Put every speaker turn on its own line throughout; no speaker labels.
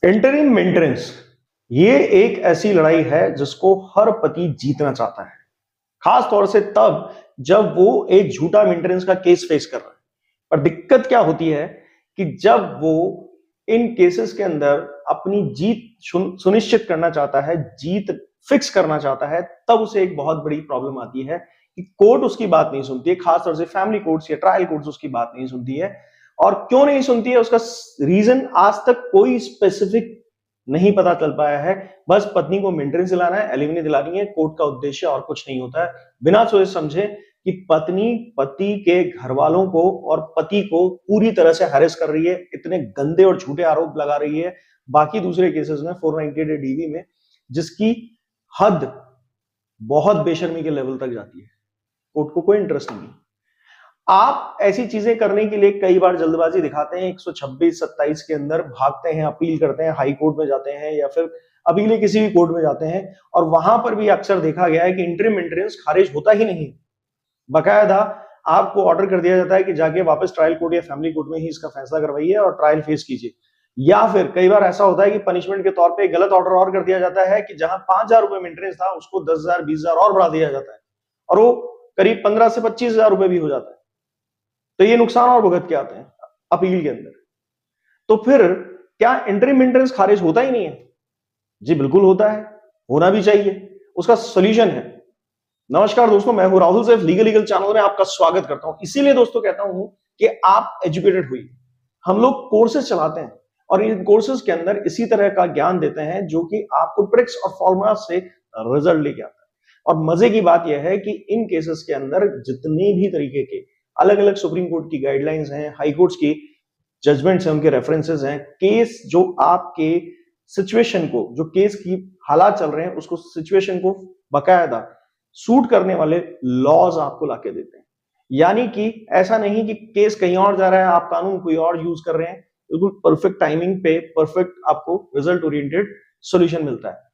Interim maintenance ये एक ऐसी लड़ाई है जिसको हर पति जीतना चाहता है, खास तौर से तब जब वो एक झूठा मेंटेनेंस का केस फेस कर रहा है। पर दिक्कत क्या होती है कि जब वो इन केसेस के अंदर अपनी जीत सुनिश्चित करना चाहता है, जीत फिक्स करना चाहता है, तब उसे एक बहुत बड़ी प्रॉब्लम आती है कि कोर्ट उसकी बात नहीं सुनती है, खासतौर से फैमिली कोर्ट्स या ट्रायल कोर्ट्स उसकी बात नहीं सुनती है। और क्यों नहीं सुनती है उसका रीजन आज तक कोई स्पेसिफिक नहीं पता चल पाया है। बस पत्नी को मेंटेनेंस दिलाना है, एलिमनी दिलानी है, कोर्ट का उद्देश्य और कुछ नहीं होता है। बिना सोचे समझे कि पत्नी पति के घर वालों को और पति को पूरी तरह से हैरेस कर रही है, इतने गंदे और झूठे आरोप लगा रही है बाकी दूसरे केसेस में 498 डीवी में, जिसकी हद बहुत बेशर्मी के लेवल तक जाती है। कोर्ट को कोई इंटरेस्ट नहीं। आप ऐसी चीजें करने के लिए कई बार जल्दबाजी दिखाते हैं, 126-27 के अंदर भागते हैं, अपील करते हैं, हाई कोर्ट में जाते हैं या फिर अपील किसी भी कोर्ट में जाते हैं, और वहां पर भी अक्सर देखा गया है कि इंटरिम मेंटेनेंस खारिज होता ही नहीं। बकायदा आपको ऑर्डर कर दिया जाता है कि जाके वापस ट्रायल कोर्ट या फैमिली कोर्ट में ही इसका फैसला करवाइए और ट्रायल फेस कीजिए। या फिर कई बार ऐसा होता है कि पनिशमेंट के तौर पे गलत ऑर्डर और कर दिया जाता है कि जहां 5,000 रुपए मेंटेनेंस था उसको 10,000 20,000 और बढ़ा दिया जाता है, और वो करीब 15 से 25,000 रुपए भी हो जाता है। तो ये नुकसान और भुगत के आते हैं अपील के अंदर। तो फिर क्या इंटरिम मेंटेनेंस खारिज होता ही नहीं है? जी बिल्कुल होता है, होना भी चाहिए। उसका सोल्यूशन है। नमस्कार दोस्तों, मैं हूं राहुल सैफ, लीगल चैनल में आपका स्वागत करता हूं। इसीलिए दोस्तों कहता हूं कि आप एजुकेटेड हुई। हम लोग कोर्सेज चलाते हैं और इन कोर्सेज के अंदर इसी तरह का ज्ञान देते हैं जो कि आपको ट्रिक्स और फॉर्मूला से रिजल्ट लेके आता है। और मजे की बात यह है कि इन केसेस के अंदर जितने भी तरीके के अलग अलग सुप्रीम कोर्ट की गाइडलाइंस हैं, हाई कोर्ट्स की जजमेंट्स हैं, उनके रेफरेंसेस हैं, केस जो आपके सिचुएशन को, जो केस की हालात चल रहे हैं उसको, सिचुएशन को बकायदा सूट करने वाले लॉज आपको लाके देते हैं। यानी कि ऐसा नहीं कि केस कहीं और जा रहा है, आप कानून कोई और यूज कर रहे हैं, बिल्कुल परफेक्ट टाइमिंग पे परफेक्ट आपको रिजल्ट ओरिएंटेड सॉल्यूशन मिलता है।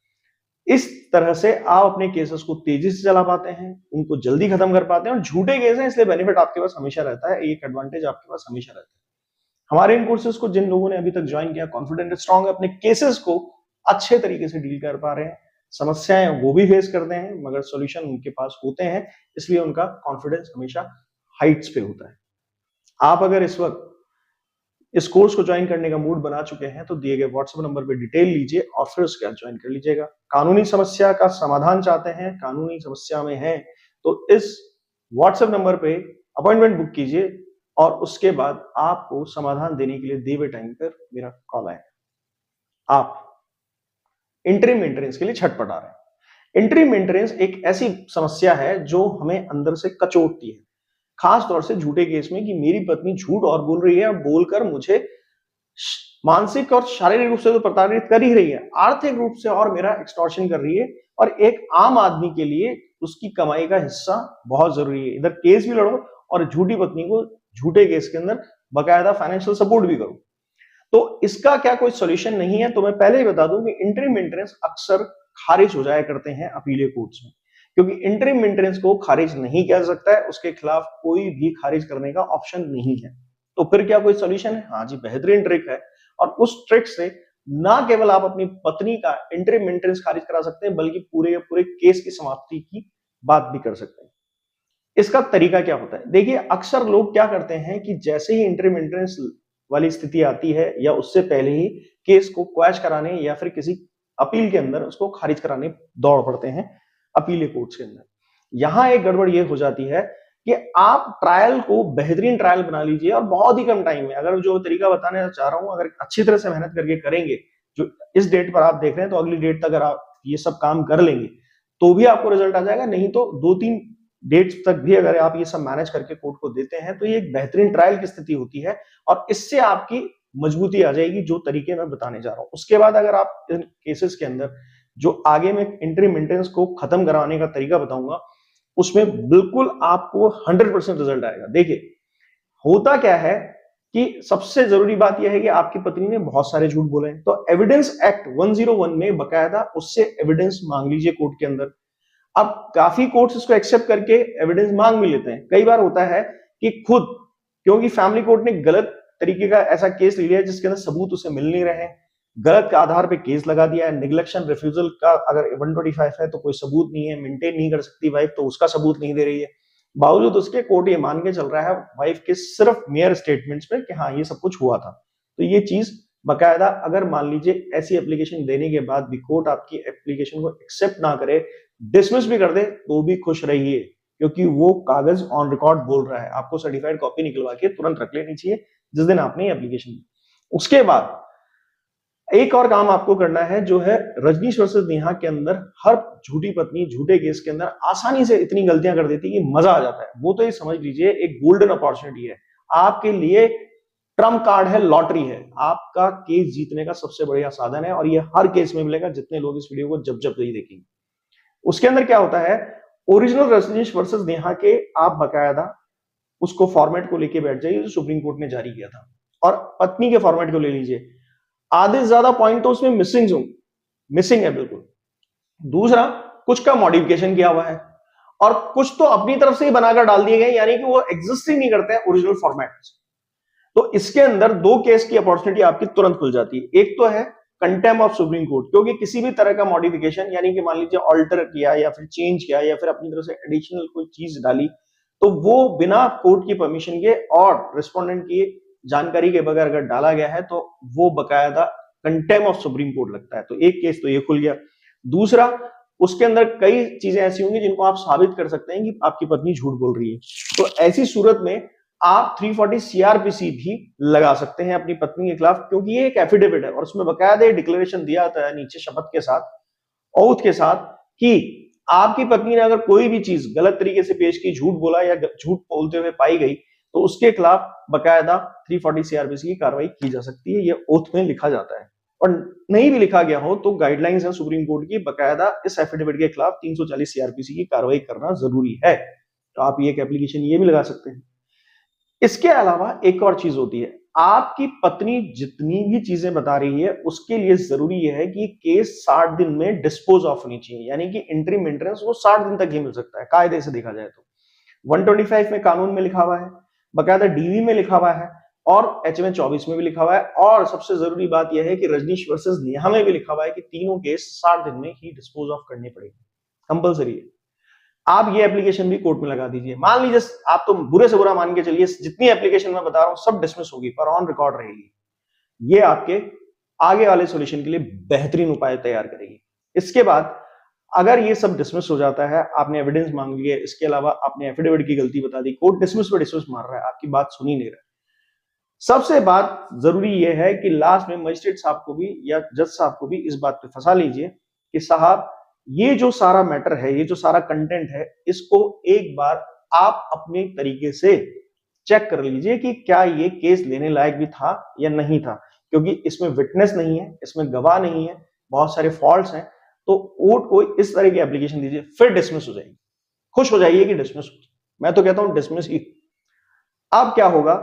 इस तरह से आप अपने केसेस को तेजी से चला पाते हैं, उनको जल्दी खत्म कर पाते हैं, और झूठे केस हैं इसलिए बेनिफिट आपके पास हमेशा रहता है, एक एडवांटेज आपके पास हमेशा रहता है। हमारे इन कोर्सेज को जिन लोगों ने अभी तक ज्वाइन किया, कॉन्फिडेंट स्ट्रांग है, अपने केसेस को अच्छे तरीके से डील कर पा रहे हैं। समस्याएं वो भी फेस करते हैं मगर सॉल्यूशन उनके पास होते हैं, इसलिए उनका कॉन्फिडेंस हमेशा हाइट्स पे होता है। आप अगर इस वक्त इस कोर्स को ज्वाइन करने का मूड बना चुके हैं तो दिए गए व्हाट्सएप नंबर पे डिटेल लीजिए और फिर उसके बाद ज्वाइन कर लीजिएगा। कानूनी समस्या का समाधान चाहते हैं, कानूनी समस्या में हैं, तो इस व्हाट्सएप नंबर पे अपॉइंटमेंट बुक कीजिए और उसके बाद आपको समाधान देने के लिए दिए हुए टाइम पर मेरा कॉल आएगा। आप इंटरिम मेंटेनेंस के लिए छटपटा रहे हैं। इंटरिम मेंटेनेंस एक ऐसी समस्या है जो हमें अंदर से कचोटती है, खास तौर से झूठे केस में, कि मेरी पत्नी झूठ और बोल रही है और बोलकर मुझे मानसिक और शारीरिक रूप से तो प्रताड़ित कर ही रही है, आर्थिक रूप से और मेरा एक्सटॉर्शन कर रही है। और एक आम आदमी के लिए उसकी कमाई का हिस्सा बहुत जरूरी है। इधर केस भी लड़ो और झूठी पत्नी को झूठे केस के अंदर बकायदा फाइनेंशियल सपोर्ट भी करो। तो इसका क्या कोई सॉल्यूशन नहीं है? तो मैं पहले ही बता दूं कि इंटरिम मेंटेनेंस अक्सर खारिज हो जाया करते हैं अपीलीय कोर्ट्स में, क्योंकि इंटरिम मेंटेनेंस को खारिज नहीं किया जा सकता है, उसके खिलाफ कोई भी खारिज करने का ऑप्शन नहीं है। तो फिर क्या कोई सॉल्यूशन है? हाँ जी, बेहतरीन ट्रिक है। और उस ट्रिक से ना केवल आप अपनी पत्नी का इंटरिम मेंटेनेंस खारिज करा सकते हैं, बल्कि पूरे पूरे केस की समाप्ति की बात भी कर सकते हैं। इसका तरीका क्या होता है? देखिए, अक्सर लोग क्या करते हैं कि जैसे ही इंटरिम मेंटेनेंस वाली स्थिति आती है या उससे पहले ही केस को क्वैश कराने या फिर किसी अपील के अंदर उसको खारिज कराने दौड़ पड़ते हैं अपील कोर्ट्स के अंदर। यहां एक गड़बड़ ये हो जाती है कि आप ट्रायल को बेहतरीन ट्रायल बना लीजिए और बहुत ही कम टाइम में, अगर जो तरीका बताने चाह रहा हूं, अगर अच्छी तरह से मेहनत करके करेंगे, जो इस डेट पर आप देख रहे हैं, तो अगली डेट तक अगर आप ये सब काम कर लेंगे तो भी आपको रिजल्ट आ जाएगा। नहीं तो 2-3 डेट्स तक भी अगर आप ये सब मैनेज करके कोर्ट को देते हैं तो ये एक बेहतरीन ट्रायल की स्थिति होती है और इससे आपकी मजबूती आ जाएगी, जो तरीके मैं बताने जा रहा हूं। उसके बाद अगर आप इन केसेस के अंदर जो आगे में इंटरिम मेंटेनेंस को खत्म कराने का तरीका बताऊंगा, उसमें बिल्कुल आपको 100% रिजल्ट आएगा। देखिए, होता क्या है कि सबसे जरूरी बात यह है कि आपकी पत्नी ने बहुत सारे झूठ बोले हैं, तो एविडेंस एक्ट 101 में बकायदा उससे एविडेंस मांग लीजिए कोर्ट के अंदर। अब काफी कोर्ट्स इसको एक्सेप्ट करके एविडेंस मांग भी लेते हैं। कई बार होता है कि खुद, क्योंकि फैमिली कोर्ट ने गलत तरीके का ऐसा केस ले लिया जिसके अंदर सबूत उसे मिल नहीं रहे, गलत के आधार पे केस लगा दिया है, निग्लेक्शन रिफ्यूजल का अगर 125 है तो कोई सबूत नहीं है, मेंटेन नहीं कर सकती वाइफ तो उसका सबूत नहीं दे रही है, बावजूद उसके कोर्ट ये मान के चल रहा है वाइफ के सिर्फ मेयर स्टेटमेंट्स पे कि हाँ ये सब कुछ हुआ था। तो ये चीज बकायदा अगर मान लीजिए ऐसी एप्लीकेशन देने के बाद भी कोर्ट आपकी एप्लीकेशन को एक्सेप्ट ना करे, डिसमिस भी कर दे, तो भी खुश रहिए, क्योंकि वो कागज ऑन रिकॉर्ड बोल रहा है। आपको सर्टिफाइड कॉपी निकलवा के तुरंत रख लेनी चाहिए जिस दिन आपने एप्लीकेशन दी। उसके बाद एक और काम आपको करना है जो है रजनीश वर्सेस नेहा के अंदर हर झूठी पत्नी झूठे केस के अंदर आसानी से इतनी गलतियां कर देती है कि मजा आ जाता है। वो तो ये समझ लीजिए एक गोल्डन अपॉर्चुनिटी है आपके लिए, ट्रम्प कार्ड है, लॉटरी है, आपका केस जीतने का सबसे बढ़िया साधन है और ये हर केस में मिलेगा जितने लोग इस वीडियो को जब जब नहीं देखेंगे। उसके अंदर क्या होता है, ओरिजिनल रजनीश वर्सेस नेहा के आप बकायदा उसको फॉर्मेट को लेके बैठ जाइए जो सुप्रीम कोर्ट ने जारी किया था, और पत्नी के फॉर्मेट को ले लीजिए। आधे से ज्यादा पॉइंट तो उसमें मिसिंग है बिल्कुल। दूसरा, कुछ का मॉडिफिकेशन किया हुआ है और कुछ तो अपनी तरफ से ही बनाकर डाल दिए गए, यानी कि वो एग्जिस्ट ही नहीं करते हैं ओरिजिनल फॉर्मेट। तो इसके अंदर दो केस की अपॉर्चुनिटी आपकी तुरंत खुल जाती है। एक तो है कंटेम्प्ट ऑफ सुप्रीम कोर्ट, क्योंकि किसी भी तरह का मॉडिफिकेशन यानी कि मान लीजिए ऑल्टर किया या फिर चेंज किया या फिर अपनी तरफ से एडिशनल कोई चीज डाली, तो वो बिना कोर्ट की परमिशन के और रिस्पोंडेंट की जानकारी के बगैर अगर डाला गया है तो वो बकायदा कंटेम्प्ट ऑफ सुप्रीम कोर्ट लगता है। तो एक केस तो ये खुल गया। दूसरा, उसके अंदर कई चीजें ऐसी होंगी जिनको आप साबित कर सकते हैं कि आपकी पत्नी झूठ बोल रही है, तो ऐसी सूरत में आप 340 सीआरपीसी भी लगा सकते हैं अपनी पत्नी के खिलाफ, क्योंकि ये एक एफिडेविट है और उसमें बकायदा डिक्लेरेशन दिया जाता है नीचे शपथ के साथ, ओथ के साथ, कि आपकी पत्नी ने अगर कोई भी चीज गलत तरीके से पेश की, झूठ बोला या झूठ बोलते हुए पाई गई, तो उसके खिलाफ बकायदा 340 सीआरपीसी की कार्रवाई की जा सकती है। ये ओथ में लिखा जाता है। और नहीं भी लिखा गया हो तो गाइडलाइंस है सुप्रीम कोर्ट की, बकायदा इस एफिडेविट के खिलाफ 340 सीआरपीसी की कार्रवाई करना जरूरी है। तो आप ये एक एप्लीकेशन ये भी लगा सकते हैं। इसके अलावा एक और चीज होती है, आपकी पत्नी जितनी भी चीजें बता रही है उसके लिए जरूरी यह है कि केस 60 दिन में डिस्पोज ऑफ होनी चाहिए, यानी कि इंटरिम मेंटेनेंस वो 60 दिन तक ही मिल सकता है कायदे से देखा जाए तो। 125 में कानून में लिखा हुआ है, बकायदा डीवी में लिखा हुआ है और एचएमए 24 में भी लिखा हुआ है, और सबसे जरूरी बात यह है कि रजनीश वर्सेस नेहा में भी लिखा हुआ है कि तीनों केस 60 दिन में ही डिस्पोज ऑफ करने पड़ेंगे, कंपलसरी है। आप ये एप्लीकेशन भी कोर्ट में लगा दीजिए। मान लीजिए आप तो बुरे से बुरा मान के चलिए जितनी एप्लीकेशन मैं बता रहा हूं सब डिसमिस होगी पर ऑन रिकॉर्ड रहेगी। ये आपके आगे वाले सॉल्यूशन के लिए बेहतरीन उपाय तैयार करेगी। इसके बाद अगर ये सब डिसमिस हो जाता है, आपने एविडेंस मांग लिए, इसके अलावा आपने एफिडेविट की गलती बता दी, कोर्ट डिसमिस पे डिसमिस मार रहा है, आपकी बात सुन ही नहीं रहा है, सबसे बात जरूरी यह है कि लास्ट में मजिस्ट्रेट साहब को भी या जज साहब को भी इस बात पे फंसा लीजिए कि साहब ये जो सारा मैटर है, ये जो सारा कंटेंट है, इसको एक बार आप अपने तरीके से चेक कर लीजिए कि क्या ये केस लेने लायक भी था या नहीं था, क्योंकि इसमें विटनेस नहीं है, इसमें गवाह नहीं है, बहुत सारे फॉल्ट्स हैं। तो कोर्ट को इस तरह की एप्लीकेशन दीजिए, फिर डिसमिस हो जाएगी। खुश हो जाइए कि डिसमिस हो, मैं तो कहता हूं डिसमिस ही। अब क्या होगा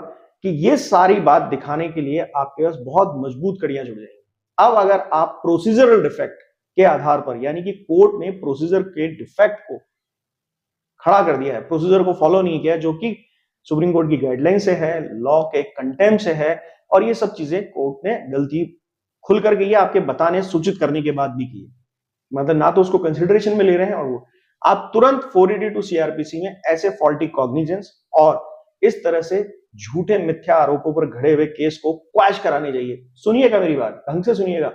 कि ये सारी बात दिखाने के लिए आपके पास बहुत मजबूत कड़ियां जुड़ जाएंगी। अब अगर आप प्रोसीजरल डिफेक्ट के आधार पर, यानी कि कोर्ट ने प्रोसीजर के डिफेक्ट को खड़ा कर दिया है, प्रोसीजर को फॉलो नहीं किया जो कि सुप्रीम कोर्ट की गाइडलाइन से है, लॉ के कंटेम्प्ट से है, और ये सब चीजें कोर्ट ने गलती खुलकर की है, आपके बताने सूचित करने के बाद भी की है, मतलब ना तो उसको कंसिडरेशन में ले रहे हैं, और वो आप तुरंत 482 सीआरपीसी में ऐसे फॉल्टी कॉग्निजेंस और इस तरह से झूठे मिथ्या आरोपों पर घड़े हुए केस को क्वैश कराने जाइए। सुनिएगा मेरी बात, ढंग से सुनिएगा।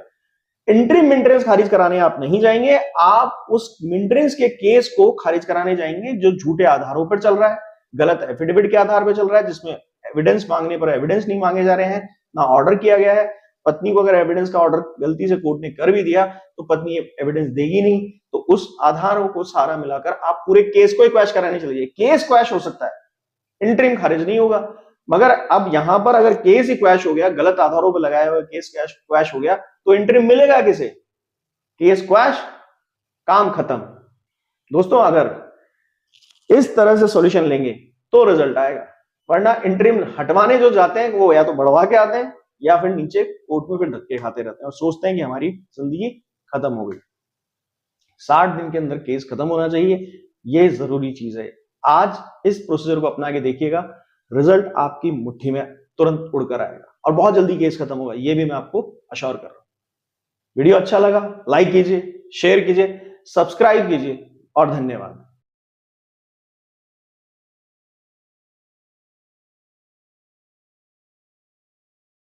इंटरिम मेंटेनेंस खारिज कराने आप नहीं जाएंगे, आप उस मेंटेनेंस के केस को खारिज कराने जाएंगे जो झूठे आधारों पर चल रहा है, गलत एफिडेविट के आधार पर चल रहा है, जिसमें एविडेंस मांगने पर एविडेंस नहीं मांगे जा रहे हैं, ना ऑर्डर किया गया है। पत्नी को अगर एविडेंस का ऑर्डर गलती से कोर्ट ने कर भी दिया तो पत्नी एविडेंस देगी नहीं, तो उस आधारों को सारा मिलाकर आप पूरे केस को क्वैश कराने चले जाइए। केस क्वैश हो सकता है, इंटरिम खारिज नहीं होगा, मगर अब यहां पर अगर केस ही क्वैश हो गया, गलत आधारों पर लगाया हुआ केस क्वैश हो गया, तो इंटरिम मिलेगा किसे? केस क्वैश, काम खत्म। दोस्तों अगर इस तरह से सॉल्यूशन लेंगे तो रिजल्ट आएगा, वरना इंटरिम हटवाने जो जाते हैं वो या तो बढ़वा के आते हैं या फिर नीचे कोर्ट में फिर धक्के खाते रहते हैं और सोचते हैं कि हमारी जिंदगी खत्म हो गई। 60 दिन के अंदर केस खत्म होना चाहिए, ये जरूरी चीज है। आज इस प्रोसीजर को अपना के देखिएगा, रिजल्ट आपकी मुट्ठी में तुरंत उड़कर आएगा और बहुत जल्दी केस खत्म होगा, ये भी मैं आपको अश्योर कर रहा हूं। वीडियो अच्छा लगा लाइक कीजिए, शेयर कीजिए, सब्सक्राइब कीजिए और धन्यवाद।